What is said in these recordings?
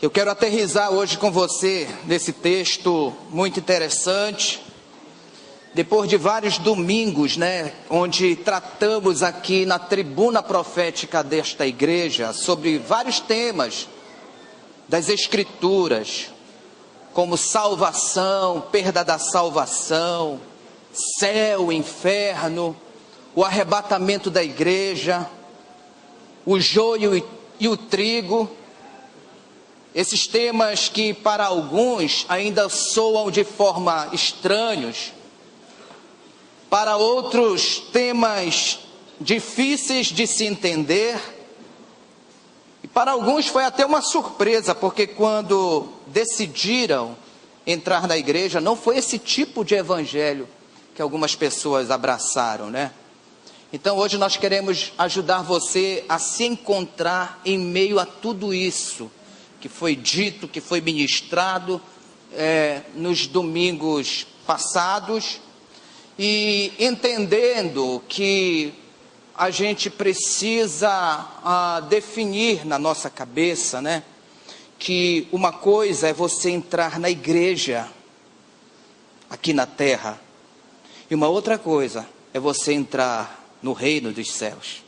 Eu quero aterrissar hoje com você nesse texto muito interessante. Depois de vários domingos, onde tratamos aqui na tribuna profética desta igreja sobre vários temas das Escrituras, como salvação, perda da salvação, céu, inferno, o arrebatamento da igreja, o joio e o trigo. Esses temas que para alguns ainda soam de forma estranhos, para outros temas difíceis de se entender, e para alguns foi até uma surpresa, porque quando decidiram entrar na igreja, não foi esse tipo de evangelho que algumas pessoas abraçaram, Então hoje nós queremos ajudar você a se encontrar em meio a tudo isso que foi dito, que foi ministrado nos domingos passados, e entendendo que a gente precisa definir na nossa cabeça, que uma coisa é você entrar na igreja aqui na terra, e uma outra coisa é você entrar no reino dos céus.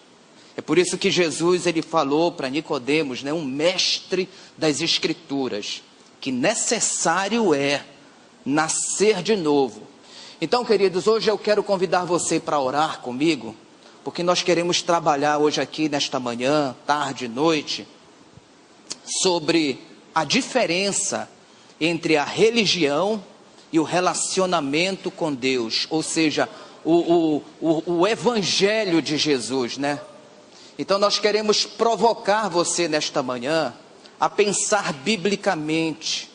É por isso que Jesus ele falou para Nicodemos, um mestre das Escrituras, que necessário é nascer de novo. Então, queridos, hoje eu quero convidar você para orar comigo, porque nós queremos trabalhar hoje aqui nesta manhã, tarde, noite, sobre a diferença entre a religião e o relacionamento com Deus, ou seja, o Evangelho de Jesus, Então nós queremos provocar você nesta manhã a pensar biblicamente,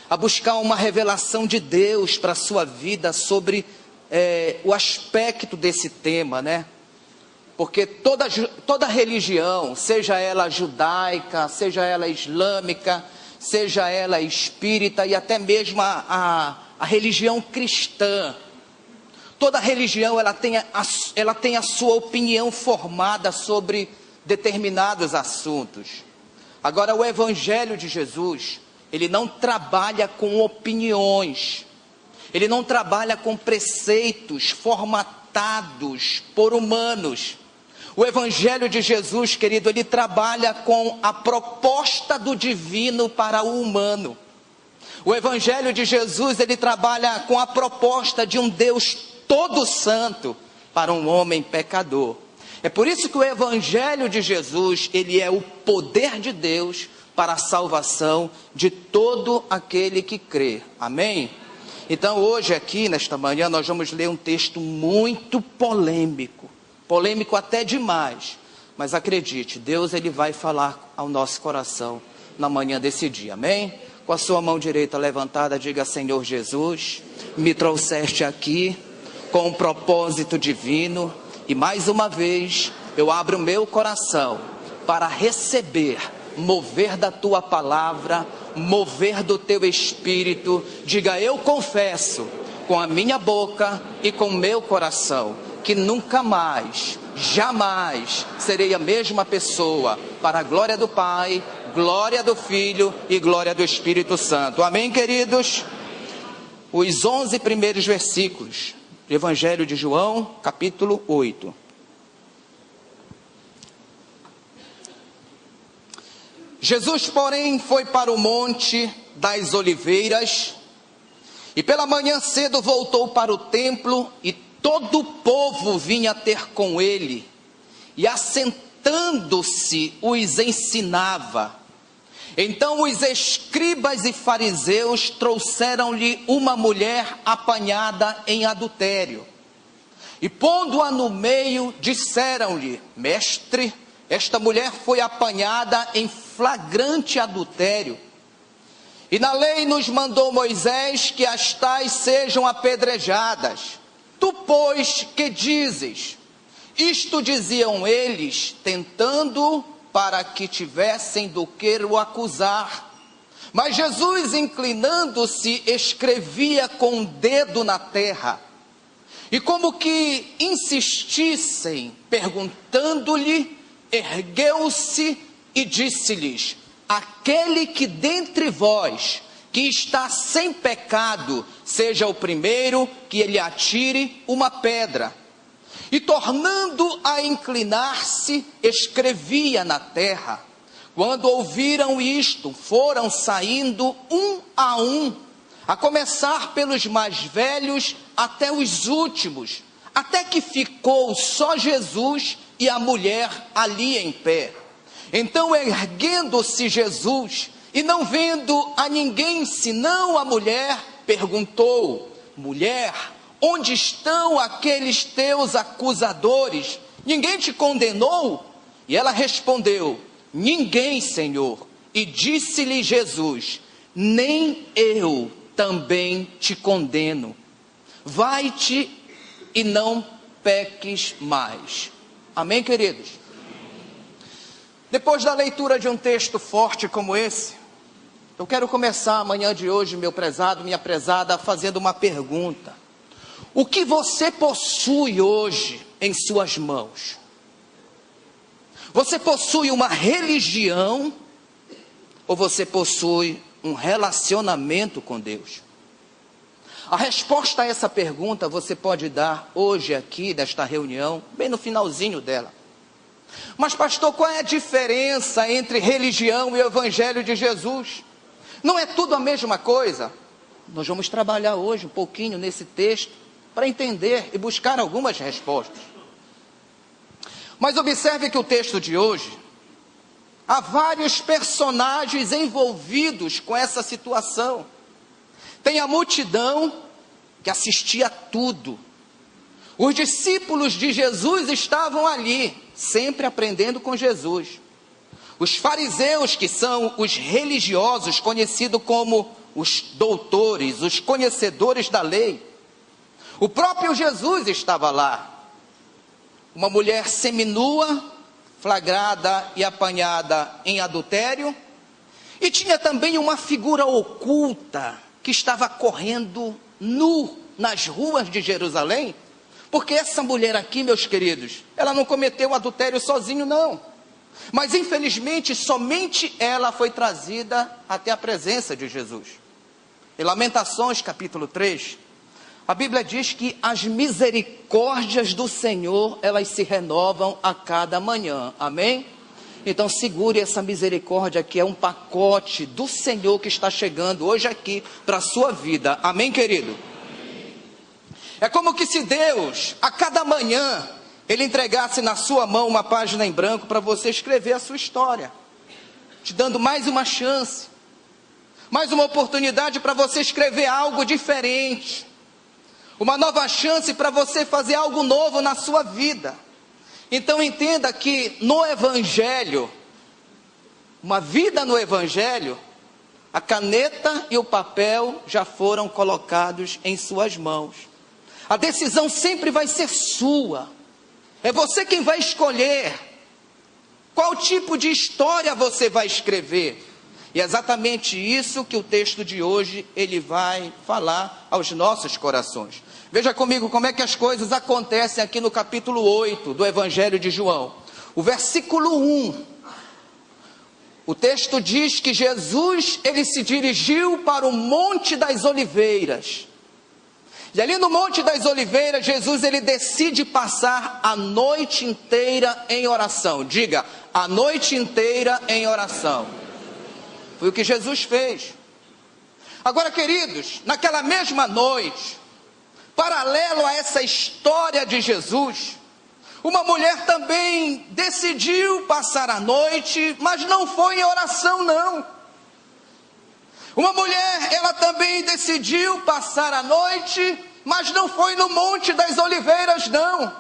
a buscar uma revelação de Deus para a sua vida sobre o aspecto desse tema, Porque toda religião, seja ela judaica, seja ela islâmica, seja ela espírita e até mesmo a religião cristã, toda religião ela tem a sua opinião formada sobre determinados assuntos. Agora, o Evangelho de Jesus, ele não trabalha com opiniões, ele não trabalha com preceitos formatados por humanos. O Evangelho de Jesus, querido, ele trabalha com a proposta do divino para o humano. O Evangelho de Jesus, ele trabalha com a proposta de um Deus todo santo para um homem pecador. É por isso que o Evangelho de Jesus, ele é o poder de Deus para a salvação de todo aquele que crê. Amém? Então hoje aqui, nesta manhã, nós vamos ler um texto muito polêmico até demais, mas acredite, Deus ele vai falar ao nosso coração na manhã desse dia. Amém? Com a sua mão direita levantada, diga: Senhor Jesus, me trouxeste aqui com um propósito divino, e mais uma vez eu abro o meu coração para receber mover da tua palavra, mover do teu espírito. Diga: eu confesso com a minha boca e com o meu coração que nunca mais, jamais serei a mesma pessoa, para a glória do Pai, glória do Filho e glória do Espírito Santo. Amém, queridos? Os 11 primeiros versículos do Evangelho de João, capítulo 8. Jesus, porém, foi para o Monte das Oliveiras, e pela manhã cedo voltou para o templo, e todo o povo vinha ter com ele, e assentando-se os ensinava. Então os escribas e fariseus trouxeram-lhe uma mulher apanhada em adultério, e pondo-a no meio, disseram-lhe: Mestre, esta mulher foi apanhada em flagrante adultério, e na lei nos mandou Moisés que as tais sejam apedrejadas. Tu, pois, que dizes? Isto diziam eles, tentando para que tivessem do que o acusar. Mas Jesus, inclinando-se, escrevia com o dedo na terra. E como que insistissem, perguntando-lhe, ergueu-se e disse-lhes: aquele que dentre vós, que está sem pecado, seja o primeiro que ele atire uma pedra. E tornando a inclinar-se, escrevia na terra. Quando ouviram isto, foram saindo um, a começar pelos mais velhos até os últimos, até que ficou só Jesus e a mulher ali em pé. Então, erguendo-se Jesus, e não vendo a ninguém senão a mulher, perguntou: mulher, onde estão aqueles teus acusadores? Ninguém te condenou? E ela respondeu: ninguém, Senhor. E disse-lhe Jesus: nem eu também te condeno. Vai-te e não peques mais. Amém, queridos? Depois da leitura de um texto forte como esse, eu quero começar a manhã de hoje, meu prezado, minha prezada, fazendo uma pergunta. O que você possui hoje em suas mãos? Você possui uma religião ou você possui um relacionamento com Deus? A resposta a essa pergunta você pode dar hoje aqui, nesta reunião, bem no finalzinho dela. Mas pastor, qual é a diferença entre religião e evangelho de Jesus? Não é tudo a mesma coisa? Nós vamos trabalhar hoje um pouquinho nesse texto para entender e buscar algumas respostas. Mas observe que o texto de hoje, há vários personagens envolvidos com essa situação. Tem a multidão que assistia a tudo. Os discípulos de Jesus estavam ali, sempre aprendendo com Jesus. Os fariseus, que são os religiosos, conhecidos como os doutores, os conhecedores da lei. O próprio Jesus estava lá. Uma mulher seminua, flagrada e apanhada em adultério. E tinha também uma figura oculta que estava correndo nu nas ruas de Jerusalém. Porque essa mulher aqui, meus queridos, ela não cometeu adultério sozinho, não. Mas infelizmente, somente ela foi trazida até a presença de Jesus. Em Lamentações, capítulo 3, a Bíblia diz que as misericórdias do Senhor, elas se renovam a cada manhã. Amém? Então segure essa misericórdia, que é um pacote do Senhor que está chegando hoje aqui para a sua vida. Amém, querido? É como que se Deus, a cada manhã, Ele entregasse na sua mão uma página em branco para você escrever a sua história, te dando mais uma chance, mais uma oportunidade para você escrever algo diferente, uma nova chance para você fazer algo novo na sua vida. Então entenda que no Evangelho, uma vida no Evangelho, a caneta e o papel já foram colocados em suas mãos. A decisão sempre vai ser sua. É você quem vai escolher qual tipo de história você vai escrever. E é exatamente isso que o texto de hoje ele vai falar aos nossos corações. Veja comigo como é que as coisas acontecem aqui no capítulo 8 do Evangelho de João. O versículo 1. O texto diz que Jesus ele se dirigiu para o Monte das Oliveiras. E ali no Monte das Oliveiras, Jesus ele decide passar a noite inteira em oração. Diga, a noite inteira em oração. Foi o que Jesus fez. Agora, queridos, naquela mesma noite, paralelo a essa história de Jesus, uma mulher também decidiu passar a noite, mas não foi em oração, não. Uma mulher, ela também decidiu passar a noite, mas não foi no Monte das Oliveiras, não.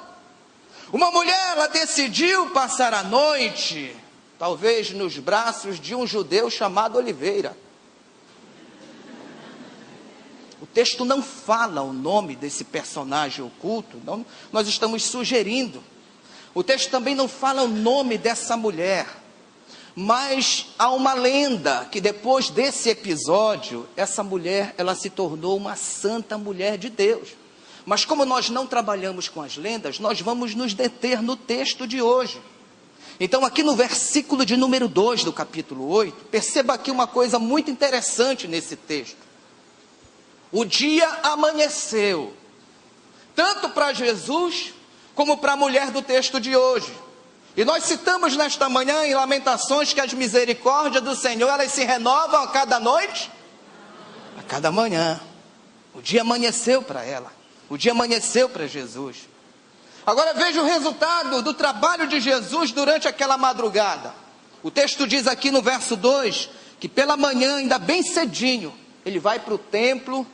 Uma mulher, ela decidiu passar a noite, talvez nos braços de um judeu chamado Oliveira. O texto não fala o nome desse personagem oculto, não, nós estamos sugerindo. O texto também não fala o nome dessa mulher. Mas há uma lenda que depois desse episódio, essa mulher, ela se tornou uma santa mulher de Deus. Mas como nós não trabalhamos com as lendas, nós vamos nos deter no texto de hoje. Então aqui no versículo de número 2 do capítulo 8, perceba aqui uma coisa muito interessante nesse texto. O dia amanheceu, tanto para Jesus, como para a mulher do texto de hoje. E nós citamos nesta manhã em Lamentações que as misericórdias do Senhor, elas se renovam a cada noite, a cada manhã. O dia amanheceu para ela, o dia amanheceu para Jesus. Agora veja o resultado do trabalho de Jesus durante aquela madrugada. O texto diz aqui no verso 2, que pela manhã, ainda bem cedinho, ele vai para o templo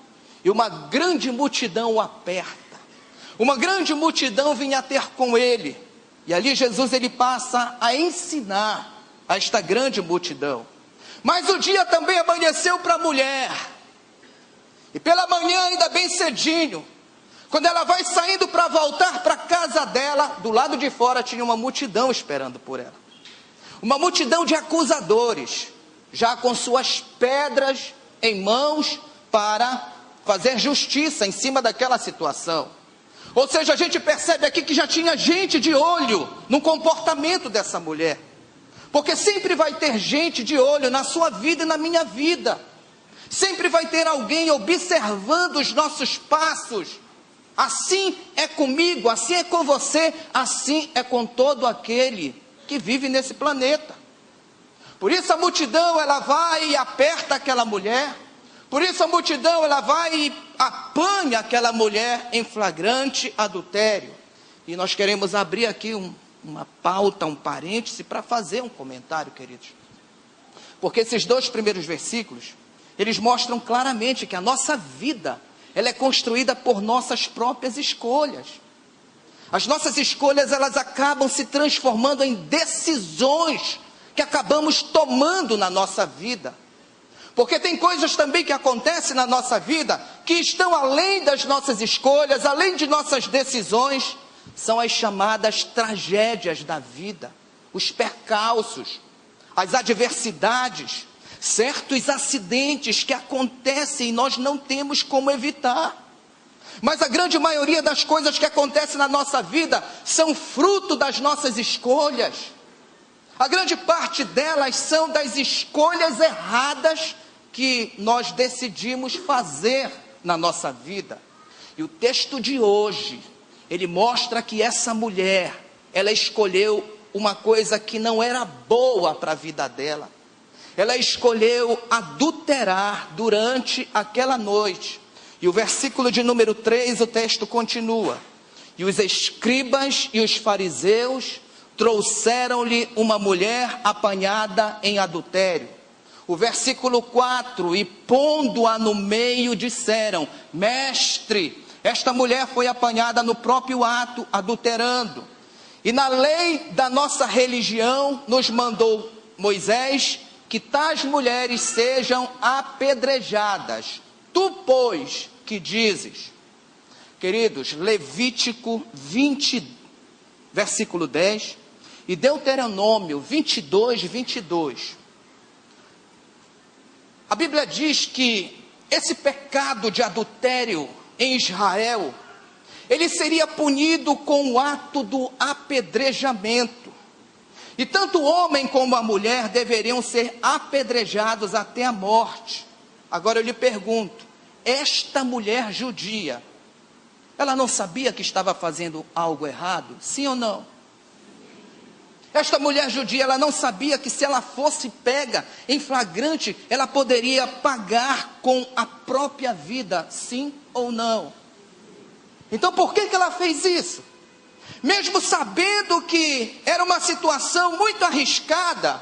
e uma grande multidão o aperta. Uma grande multidão vinha ter com ele, e ali Jesus ele passa a ensinar a esta grande multidão. Mas o dia também amanheceu para a mulher, e pela manhã ainda bem cedinho, quando ela vai saindo para voltar para a casa dela, do lado de fora tinha uma multidão esperando por ela. Uma multidão de acusadores, já com suas pedras em mãos para fazer justiça em cima daquela situação. Ou seja, a gente percebe aqui que já tinha gente de olho no comportamento dessa mulher. Porque sempre vai ter gente de olho na sua vida e na minha vida. Sempre vai ter alguém observando os nossos passos. Assim é comigo, assim é com você, assim é com todo aquele que vive nesse planeta. Por isso a multidão ela vai e aperta aquela mulher. Por isso a multidão ela vai e apanha aquela mulher em flagrante adultério. E nós queremos abrir aqui uma pauta, um parêntese para fazer um comentário, queridos. Porque esses dois primeiros versículos, eles mostram claramente que a nossa vida, ela é construída por nossas próprias escolhas. As nossas escolhas, elas acabam se transformando em decisões que acabamos tomando na nossa vida. Porque tem coisas também que acontecem na nossa vida, que estão além das nossas escolhas, além de nossas decisões, são as chamadas tragédias da vida, os percalços, as adversidades, certos acidentes que acontecem e nós não temos como evitar. Mas a grande maioria das coisas que acontecem na nossa vida são fruto das nossas escolhas. A grande parte delas são das escolhas erradas que nós decidimos fazer na nossa vida. E o texto de hoje, ele mostra que essa mulher, ela escolheu uma coisa que não era boa para a vida dela. Ela escolheu adulterar durante aquela noite. E o versículo de número 3, o texto continua. E os escribas e os fariseus trouxeram-lhe uma mulher apanhada em adultério. O versículo 4, e pondo-a no meio, disseram: Mestre, esta mulher foi apanhada no próprio ato, adulterando. E na lei da nossa religião, nos mandou Moisés, que tais mulheres sejam apedrejadas. Tu, pois, que dizes? Queridos, Levítico 20, versículo 10, e Deuteronômio 22, 22. A Bíblia diz que esse pecado de adultério em Israel, ele seria punido com o ato do apedrejamento. E tanto o homem como a mulher deveriam ser apedrejados até a morte. Agora eu lhe pergunto, esta mulher judia, ela não sabia que estava fazendo algo errado? Sim ou não? Esta mulher judia, ela não sabia que se ela fosse pega em flagrante, ela poderia pagar com a própria vida, sim ou não? Então por que ela fez isso? Mesmo sabendo que era uma situação muito arriscada,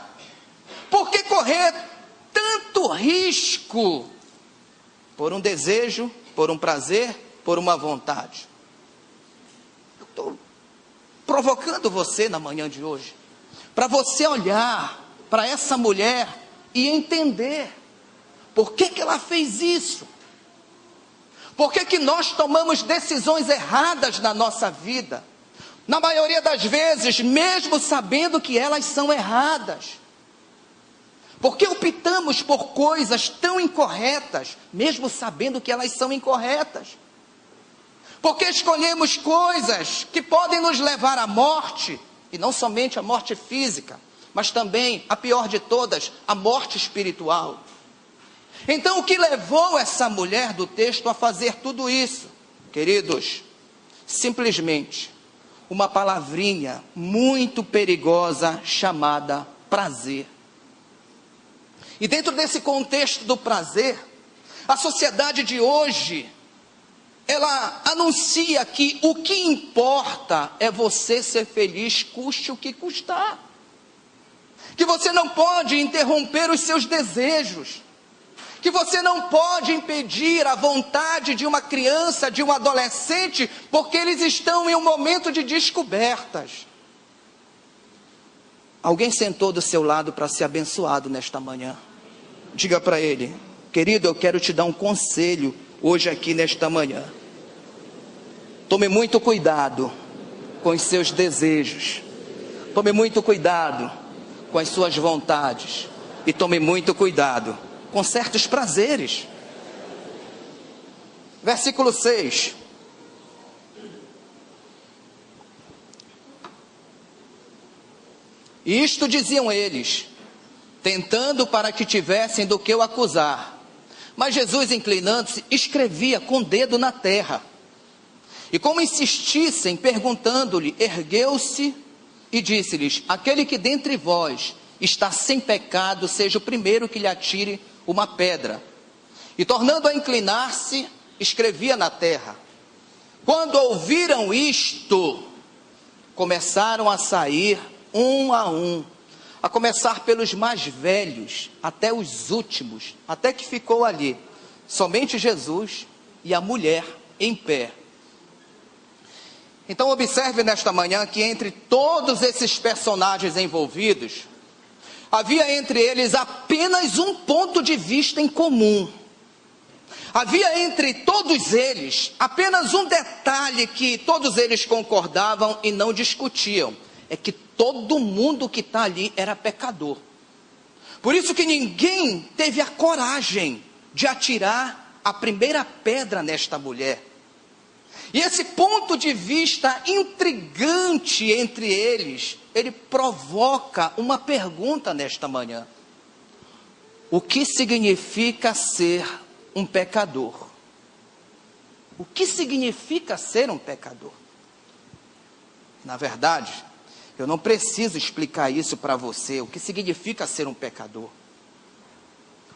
por que correr tanto risco? Por um desejo, por um prazer, por uma vontade. Eu estou provocando você na manhã de hoje, para você olhar para essa mulher e entender por que ela fez isso. Por que nós tomamos decisões erradas na nossa vida? Na maioria das vezes, mesmo sabendo que elas são erradas. Por que optamos por coisas tão incorretas, mesmo sabendo que elas são incorretas? Por que escolhemos coisas que podem nos levar à morte, E não somente a morte física, mas também, a pior de todas, a morte espiritual. Então, o que levou essa mulher do texto a fazer tudo isso? Queridos, simplesmente uma palavrinha muito perigosa chamada prazer. E dentro desse contexto do prazer, a sociedade de hoje, ela anuncia que o que importa é você ser feliz, custe o que custar. Que você não pode interromper os seus desejos. Que você não pode impedir a vontade de uma criança, de um adolescente, porque eles estão em um momento de descobertas. Alguém sentou do seu lado para ser abençoado nesta manhã. Diga para ele: querido, eu quero te dar um conselho hoje aqui nesta manhã. Tome muito cuidado com os seus desejos. Tome muito cuidado com as suas vontades. E tome muito cuidado com certos prazeres. Versículo 6. E isto diziam eles, tentando para que tivessem do que o acusar. Mas Jesus, inclinando-se, escrevia com o dedo na terra. E como insistissem, perguntando-lhe, ergueu-se e disse-lhes: aquele que dentre vós está sem pecado, seja o primeiro que lhe atire uma pedra. E tornando a inclinar-se, escrevia na terra. Quando ouviram isto, começaram a sair um, a começar pelos mais velhos, até os últimos, até que ficou ali somente Jesus e a mulher em pé. Então observe nesta manhã que entre todos esses personagens envolvidos, havia entre eles apenas um ponto de vista em comum. Havia entre todos eles apenas um detalhe que todos eles concordavam e não discutiam. É que todo mundo que está ali era pecador. Por isso que ninguém teve a coragem de atirar a primeira pedra nesta mulher. E esse ponto de vista intrigante entre eles, ele provoca uma pergunta nesta manhã. O que significa ser um pecador? O que significa ser um pecador? Na verdade, eu não preciso explicar isso para você, o que significa ser um pecador.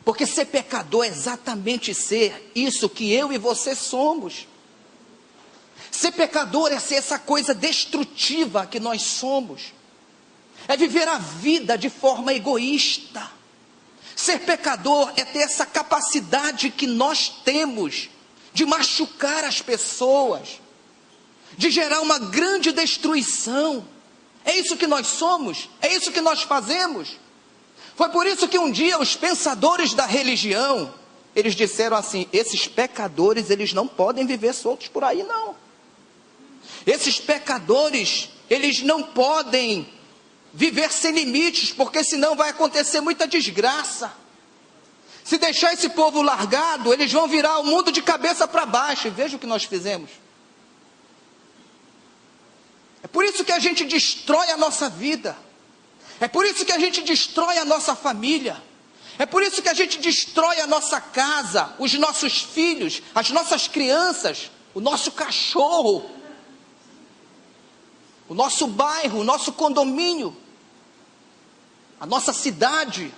Porque ser pecador é exatamente ser isso que eu e você somos. Ser pecador é ser essa coisa destrutiva que nós somos. É viver a vida de forma egoísta. Ser pecador é ter essa capacidade que nós temos de machucar as pessoas, de gerar uma grande destruição. É isso que nós somos, é isso que nós fazemos. Foi por isso que um dia os pensadores da religião, eles disseram assim: esses pecadores, eles não podem viver soltos por aí não. Esses pecadores, eles não podem viver sem limites, porque senão vai acontecer muita desgraça. Se deixar esse povo largado, eles vão virar o mundo de cabeça para baixo. E veja o que nós fizemos. É por isso que a gente destrói a nossa vida. É por isso que a gente destrói a nossa família. É por isso que a gente destrói a nossa casa, os nossos filhos, as nossas crianças, o nosso cachorro, o nosso bairro, o nosso condomínio, a nossa cidade.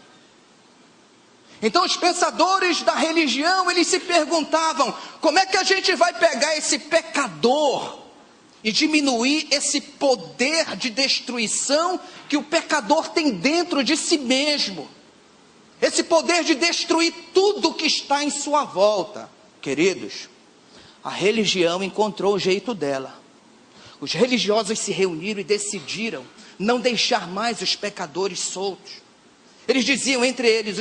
Então os pensadores da religião, eles se perguntavam: como é que a gente vai pegar esse pecador e diminuir esse poder de destruição que o pecador tem dentro de si mesmo? Esse poder de destruir tudo que está em sua volta. Queridos, a religião encontrou o jeito dela. Os religiosos se reuniram e decidiram não deixar mais os pecadores soltos. Eles diziam entre eles: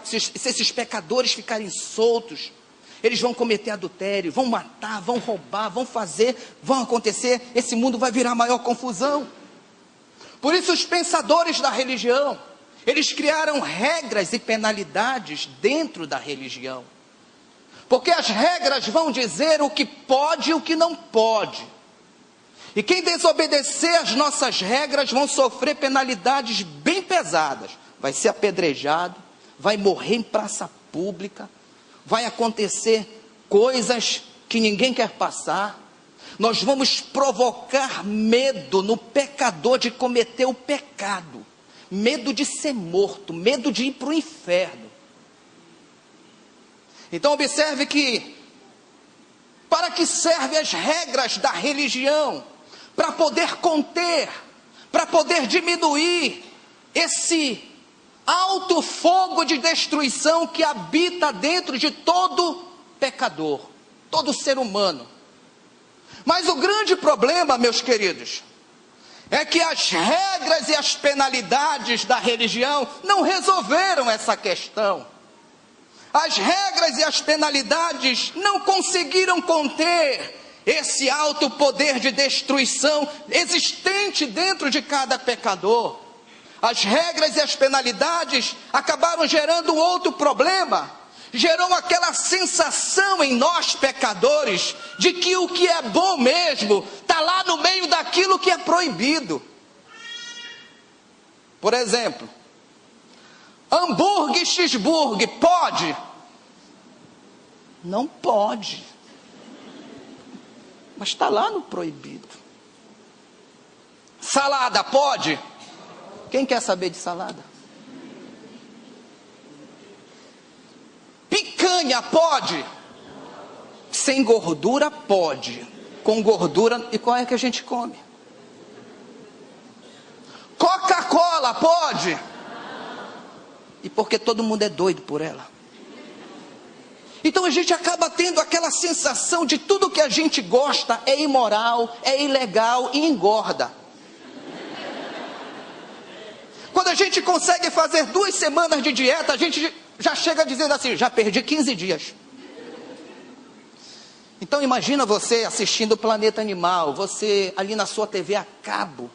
se esses pecadores ficarem soltos, eles vão cometer adultério, vão matar, vão roubar, vão acontecer, esse mundo vai virar maior confusão. Por isso os pensadores da religião, eles criaram regras e penalidades dentro da religião. Porque as regras vão dizer o que pode e o que não pode. E quem desobedecer às nossas regras vão sofrer penalidades bem pesadas. Vai ser apedrejado, vai morrer em praça pública, vai acontecer coisas que ninguém quer passar. Nós vamos provocar medo no pecador de cometer o pecado, medo de ser morto, medo de ir para o inferno. Então observe que, para que servem as regras da religião? Para poder conter, para poder diminuir esse alto fogo de destruição que habita dentro de todo pecador, todo ser humano. Mas o grande problema, meus queridos, é que as regras e as penalidades da religião não resolveram essa questão. As regras e as penalidades não conseguiram conter esse alto poder de destruição existente dentro de cada pecador. As regras e as penalidades acabaram gerando um outro problema. Gerou aquela sensação em nós pecadores de que o que é bom mesmo está lá no meio daquilo que é proibido. Por exemplo, hambúrguer e cheeseburger pode? Não pode. Mas está lá no proibido. Salada pode? Quem quer saber de salada? Picanha pode? Sem gordura pode. Com gordura, e qual é que a gente come? Coca-Cola pode? E porque todo mundo é doido por ela. Então a gente acaba tendo aquela sensação de tudo que a gente gosta é imoral, é ilegal e engorda. Quando a gente consegue fazer 2 semanas de dieta, a gente já chega dizendo assim, já perdi 15 dias. Então imagina você assistindo o Planeta Animal, você ali na sua TV a cabo.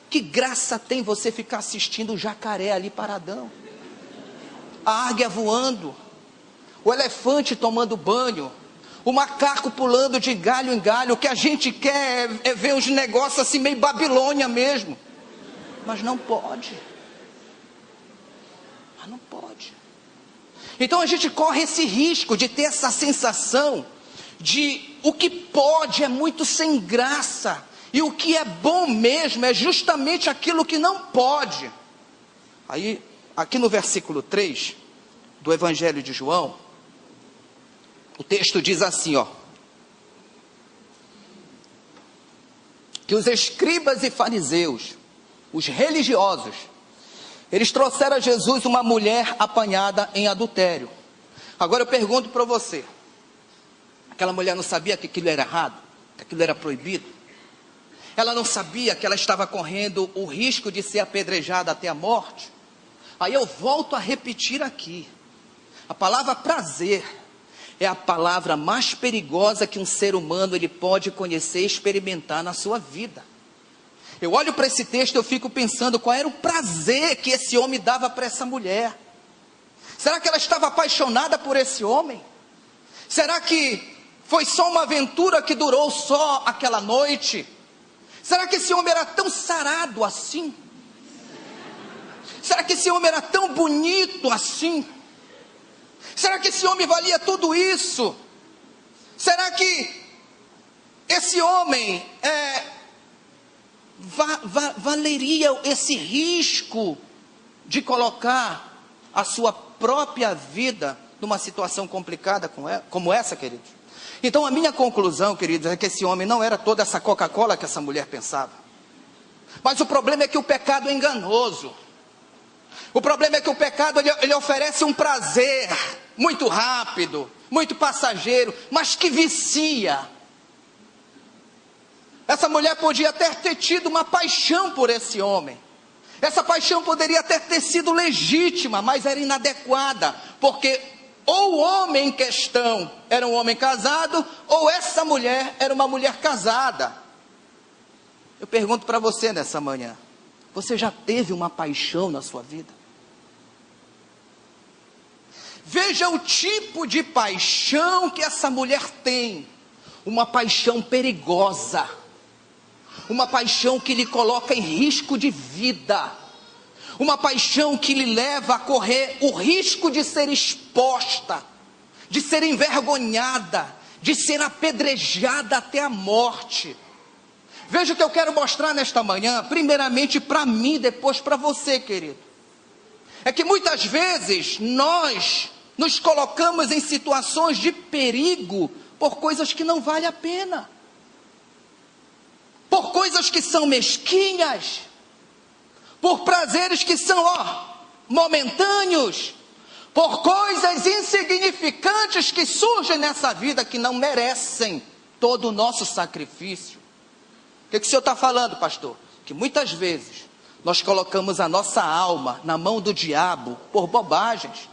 Que graça tem você ficar assistindo o jacaré ali paradão, a águia voando, o elefante tomando banho, o macaco pulando de galho em galho. O que a gente quer é ver uns negócios assim meio Babilônia mesmo. Mas não pode. Mas não pode. Então a gente corre esse risco de ter essa sensação de o que pode é muito sem graça. E o que é bom mesmo é justamente aquilo que não pode. Aí, aqui no versículo 3 do Evangelho de João, o texto diz assim, ó, que os escribas e fariseus, os religiosos, eles trouxeram a Jesus uma mulher apanhada em adultério. Agora eu pergunto para você, aquela mulher não sabia que aquilo era errado, que aquilo era proibido? Ela não sabia que ela estava correndo o risco de ser apedrejada até a morte? Aí eu volto a repetir aqui, a palavra prazer é a palavra mais perigosa que um ser humano ele pode conhecer e experimentar na sua vida. Eu olho para esse texto e eu fico pensando qual era o prazer que esse homem dava para essa mulher. Será que ela estava apaixonada por esse homem? Será que foi só uma aventura que durou só aquela noite? Será que esse homem era tão sarado assim? Será que esse homem era tão bonito assim? Será que esse homem valia tudo isso? Será que esse homem valeria esse risco de colocar a sua própria vida numa situação complicada como essa, queridos? Então a minha conclusão, queridos, é que esse homem não era toda essa Coca-Cola que essa mulher pensava. Mas o problema é que o pecado é enganoso. O problema é que o pecado ele oferece um prazer muito rápido, muito passageiro, mas que vicia. Essa mulher podia até ter tido uma paixão por esse homem. Essa paixão poderia até ter sido legítima, mas era inadequada, porque ou o homem em questão era um homem casado, ou essa mulher era uma mulher casada. Eu pergunto para você nessa manhã, você já teve uma paixão na sua vida? Veja o tipo de paixão que essa mulher tem, uma paixão perigosa, uma paixão que lhe coloca em risco de vida, uma paixão que lhe leva a correr o risco de ser exposta, de ser envergonhada, de ser apedrejada até a morte. Veja o que eu quero mostrar nesta manhã, primeiramente para mim, depois para você, querido. É que muitas vezes nós nos colocamos em situações de perigo por coisas que não valem a pena, por coisas que são mesquinhas, por prazeres que são momentâneos, por coisas insignificantes que surgem nessa vida que não merecem todo o nosso sacrifício. O que o senhor está falando, pastor? Que muitas vezes nós colocamos a nossa alma na mão do diabo por bobagens.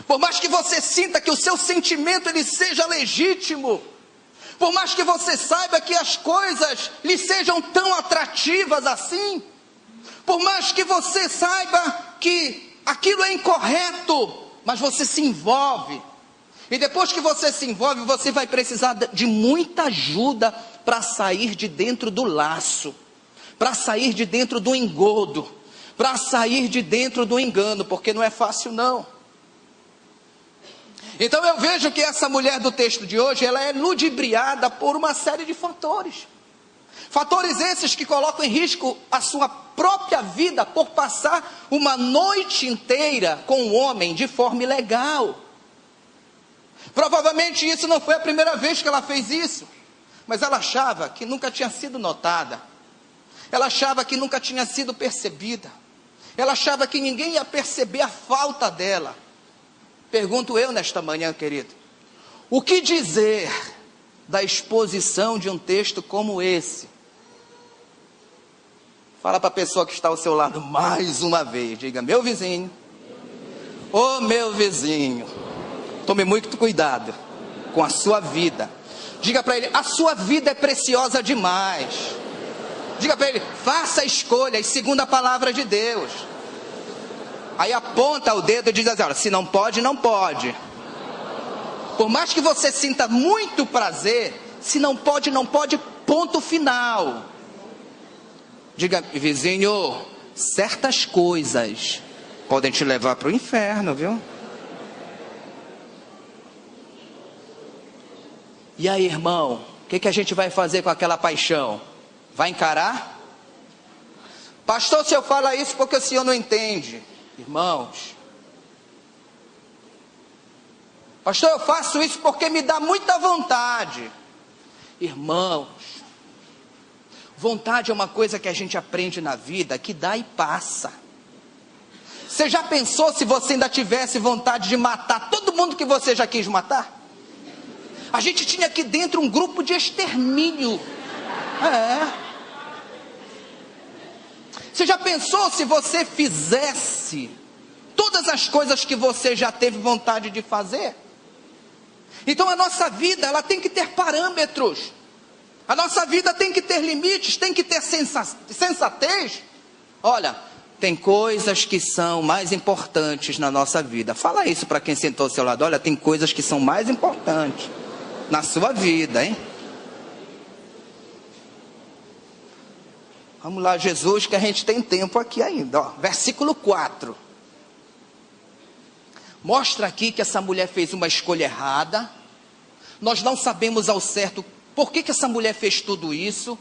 Por mais que você sinta que o seu sentimento ele seja legítimo, por mais que você saiba que as coisas lhe sejam tão atrativas assim, por mais que você saiba que aquilo é incorreto, mas você se envolve. E depois que você se envolve, você vai precisar de muita ajuda para sair de dentro do laço, para sair de dentro do engodo, para sair de dentro do engano, porque não é fácil não. Então eu vejo que essa mulher do texto de hoje, ela é ludibriada por uma série de fatores. Fatores esses que colocam em risco a sua própria vida por passar uma noite inteira com um homem de forma ilegal. Provavelmente isso não foi a primeira vez que ela fez isso, mas ela achava que nunca tinha sido notada. Ela achava que nunca tinha sido percebida. Ela achava que ninguém ia perceber a falta dela. Pergunto eu nesta manhã, querido, o que dizer da exposição de um texto como esse? Fala para a pessoa que está ao seu lado mais uma vez, diga, meu vizinho, ô meu vizinho, tome muito cuidado com a sua vida. Diga para ele, a sua vida é preciosa demais. Diga para ele, faça a escolha segundo a palavra de Deus. Aí aponta o dedo e diz assim, olha, se não pode, não pode. Por mais que você sinta muito prazer, se não pode, não pode, ponto final. Diga, vizinho, certas coisas podem te levar para o inferno, viu? E aí, irmão, o que a gente vai fazer com aquela paixão? Vai encarar? Pastor, o senhor fala isso porque o senhor não entende. Irmãos, pastor, eu faço isso porque me dá muita vontade. Irmãos, vontade é uma coisa que a gente aprende na vida, que dá e passa. Você já pensou se você ainda tivesse vontade de matar todo mundo que você já quis matar? A gente tinha aqui dentro um grupo de extermínio. Você já pensou se você fizesse todas as coisas que você já teve vontade de fazer? Então a nossa vida, ela tem que ter parâmetros. A nossa vida tem que ter limites, tem que ter sensatez. Olha, tem coisas que são mais importantes na nossa vida. Fala isso para quem sentou ao seu lado. Olha, tem coisas que são mais importantes na sua vida, hein? Vamos lá, Jesus, que a gente tem tempo aqui ainda. Ó, versículo 4. Mostra aqui que essa mulher fez uma escolha errada. Nós não sabemos ao certo por que essa mulher fez tudo isso.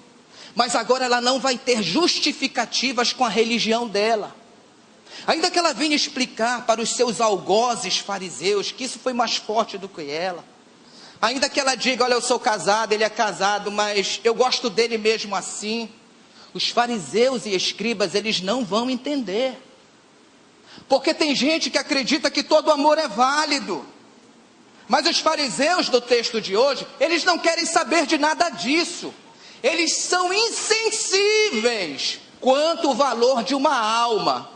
Mas agora ela não vai ter justificativas com a religião dela. Ainda que ela venha explicar para os seus algozes fariseus que isso foi mais forte do que ela. Ainda que ela diga, olha, eu sou casado, ele é casado, mas eu gosto dele mesmo assim. Os fariseus e escribas, eles não vão entender. Porque tem gente que acredita que todo amor é válido. Mas os fariseus do texto de hoje, eles não querem saber de nada disso. Eles são insensíveis quanto ao valor de uma alma.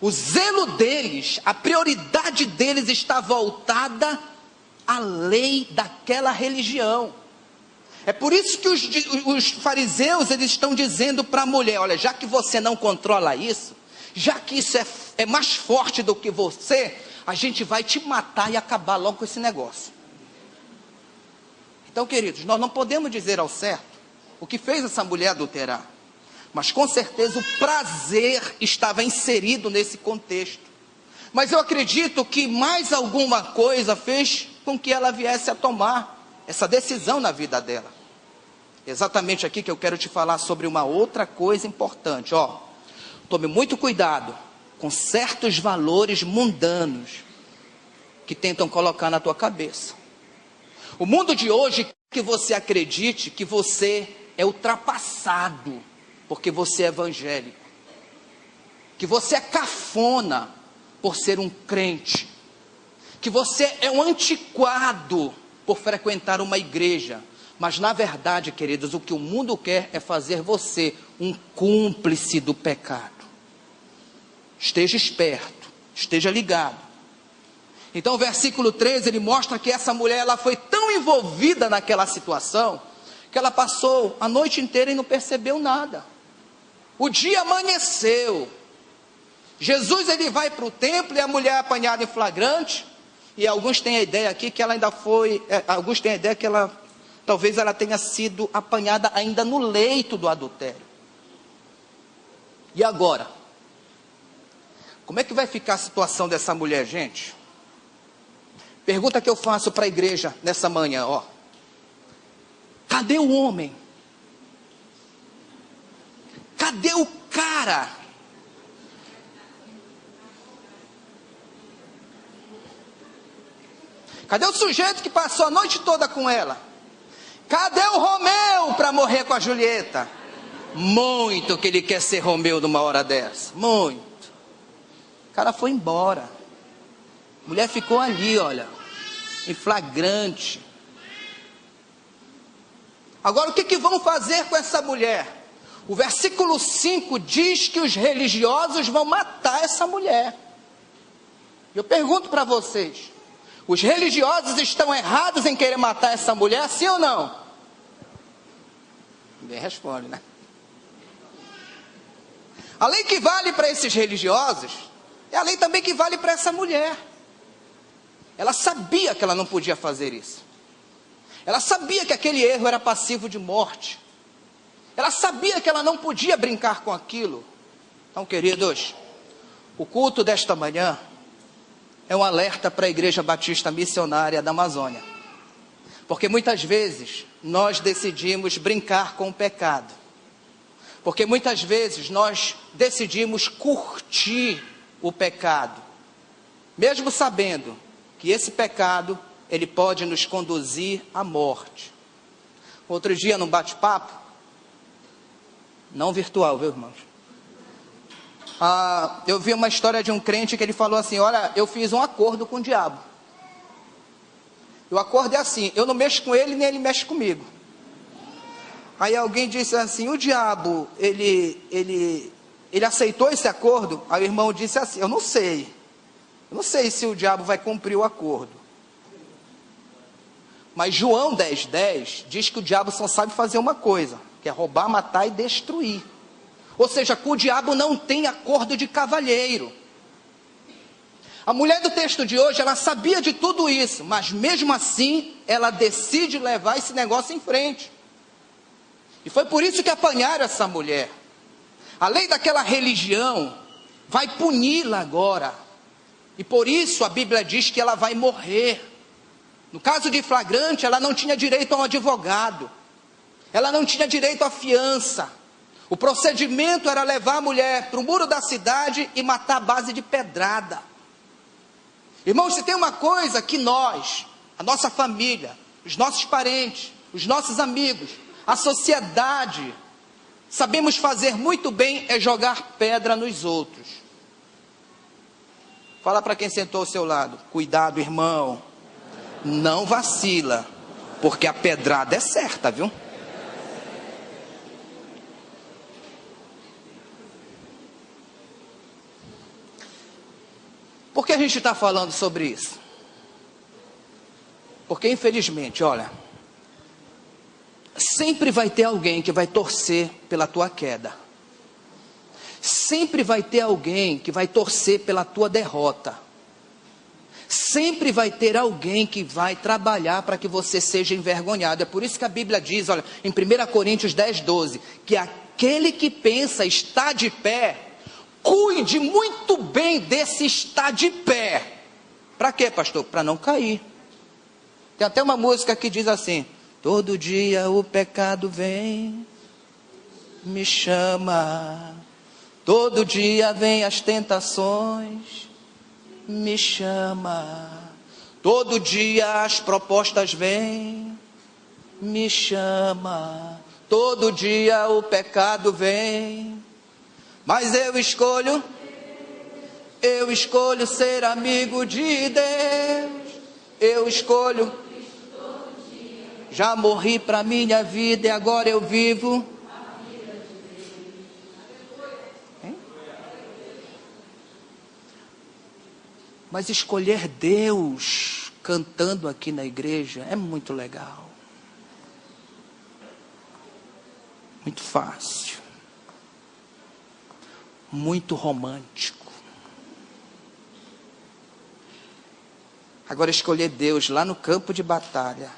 O zelo deles, a prioridade deles está voltada à lei daquela religião. É por isso que os fariseus, eles estão dizendo para a mulher, olha, já que você não controla isso, já que isso é mais forte do que você, a gente vai te matar e acabar logo com esse negócio. Então, queridos, nós não podemos dizer ao certo o que fez essa mulher adulterar. Mas com certeza o prazer estava inserido nesse contexto. Mas eu acredito que mais alguma coisa fez com que ela viesse a tomar essa decisão na vida dela. Exatamente aqui que eu quero te falar sobre uma outra coisa importante. Tome muito cuidado com certos valores mundanos que tentam colocar na tua cabeça. O mundo de hoje quer que você acredite que você é ultrapassado porque você é evangélico, que você é cafona por ser um crente, que você é um antiquado por frequentar uma igreja. Mas na verdade, queridos, o que o mundo quer é fazer você um cúmplice do pecado. Esteja esperto, esteja ligado. Então o versículo 13, ele mostra que essa mulher, ela foi tão envolvida naquela situação, que ela passou a noite inteira e não percebeu nada. O dia amanheceu. Jesus, ele vai para o templo e a mulher é apanhada em flagrante. E alguns têm a ideia aqui que ela ainda foi, alguns têm a ideia que talvez ela tenha sido apanhada ainda no leito do adultério. E agora? Como é que vai ficar a situação dessa mulher, gente? Pergunta que eu faço para a igreja nessa manhã, Cadê o homem? Cadê o cara? Cadê o sujeito que passou a noite toda com ela? Cadê o Romeu para morrer com a Julieta? Muito que ele quer ser Romeu numa hora dessa. Muito. O cara foi embora. A mulher ficou ali, olha, em flagrante. Agora o que vão fazer com essa mulher? O versículo 5 diz que os religiosos vão matar essa mulher. Eu pergunto para vocês, os religiosos estão errados em querer matar essa mulher, sim ou não? Ninguém responde, né? A lei que vale para esses religiosos é a lei também que vale para essa mulher. Ela sabia que ela não podia fazer isso. Ela sabia que aquele erro era passivo de morte. Ela sabia que ela não podia brincar com aquilo. Então, queridos, o culto desta manhã é um alerta para a Igreja Batista Missionária da Amazônia. Porque muitas vezes nós decidimos brincar com o pecado. Porque muitas vezes nós decidimos curtir o pecado. Mesmo sabendo que esse pecado, ele pode nos conduzir à morte. Outro dia, num bate-papo, não virtual, viu, irmãos? Eu vi uma história de um crente que ele falou assim, olha, eu fiz um acordo com o diabo. O acordo é assim, eu não mexo com ele, nem ele mexe comigo. Aí alguém disse assim, o diabo, ele aceitou esse acordo? Aí o irmão disse assim, eu não sei se o diabo vai cumprir o acordo. Mas João 10:10 diz que o diabo só sabe fazer uma coisa, que é roubar, matar e destruir. Ou seja, com o diabo não tem acordo de cavalheiro. A mulher do texto de hoje, ela sabia de tudo isso, mas mesmo assim, ela decide levar esse negócio em frente. E foi por isso que apanharam essa mulher. A lei daquela religião vai puni-la agora. E por isso a Bíblia diz que ela vai morrer. No caso de flagrante, ela não tinha direito a um advogado. Ela não tinha direito à fiança. O procedimento era levar a mulher para o muro da cidade e matar à base de pedrada. Irmãos, se tem uma coisa que nós, a nossa família, os nossos parentes, os nossos amigos, a sociedade, sabemos fazer muito bem, é jogar pedra nos outros. Fala para quem sentou ao seu lado, cuidado, irmão, não vacila, porque a pedrada é certa, viu? Por que a gente está falando sobre isso? Porque infelizmente, olha, sempre vai ter alguém que vai torcer pela tua queda. Sempre vai ter alguém que vai torcer pela tua derrota. Sempre vai ter alguém que vai trabalhar para que você seja envergonhado. É por isso que a Bíblia diz, olha, em 1 Coríntios 10, 12, que aquele que pensa estar de pé, cuide muito bem desse estar de pé. Para quê, pastor? Para não cair. Tem até uma música que diz assim: todo dia o pecado vem, me chama, todo dia vem as tentações, me chama, todo dia as propostas vêm, me chama, todo dia o pecado vem, mas eu escolho ser amigo de Deus, eu escolho, já morri para minha vida e agora eu vivo. Mas escolher Deus cantando aqui na igreja é muito legal. Muito fácil. Muito romântico. Agora escolher Deus lá no campo de batalha,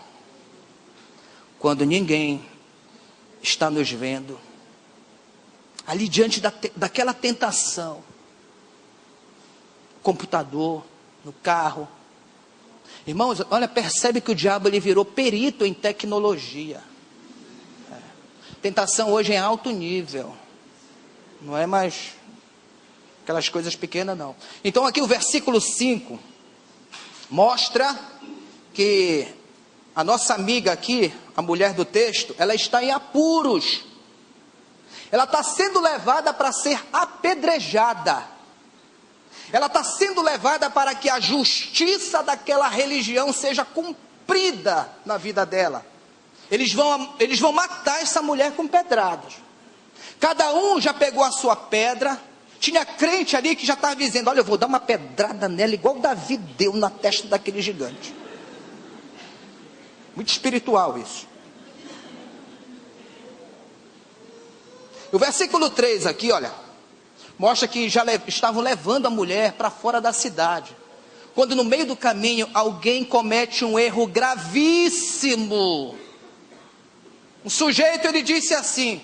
quando ninguém está nos vendo, ali diante daquela tentação, computador, no carro. Irmãos, olha, percebe que o diabo ele virou perito em tecnologia. Tentação hoje é alto nível. Não é mais aquelas coisas pequenas, não. Então aqui o versículo 5 mostra que a nossa amiga aqui, a mulher do texto, ela está em apuros. Ela está sendo levada para ser apedrejada. Ela está sendo levada para que a justiça daquela religião seja cumprida na vida dela. Eles vão matar essa mulher com pedradas. Cada um já pegou a sua pedra. Tinha crente ali que já estava dizendo: olha, eu vou dar uma pedrada nela igual Davi deu na testa daquele gigante. Muito espiritual isso. O versículo 3 aqui, olha, mostra que já estavam levando a mulher para fora da cidade. Quando no meio do caminho alguém comete um erro gravíssimo. Um sujeito, ele disse assim: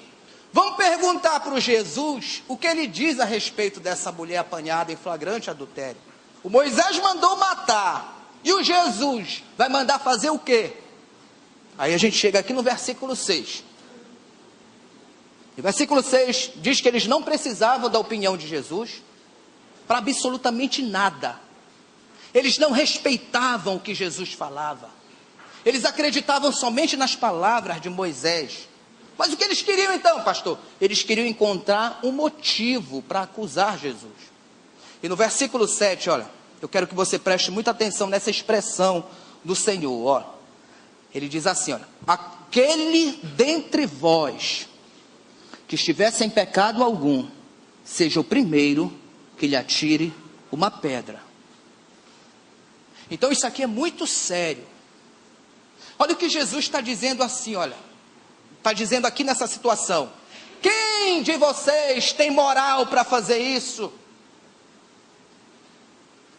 vamos perguntar para o Jesus o que ele diz a respeito dessa mulher apanhada em flagrante adultério. O Moisés mandou matar, e o Jesus vai mandar fazer o quê? Aí a gente chega aqui no versículo 6. O versículo 6 diz que eles não precisavam da opinião de Jesus para absolutamente nada. Eles não respeitavam o que Jesus falava. Eles acreditavam somente nas palavras de Moisés. Mas o que eles queriam então, pastor? Eles queriam encontrar um motivo para acusar Jesus. E no versículo 7, olha, eu quero que você preste muita atenção nessa expressão do Senhor. Ó. Ele diz assim, olha: aquele dentre vós que estiver sem pecado algum, seja o primeiro que lhe atire uma pedra. Então isso aqui é muito sério. Olha o que Jesus está dizendo assim, olha. Está dizendo aqui nessa situação: quem de vocês tem moral para fazer isso?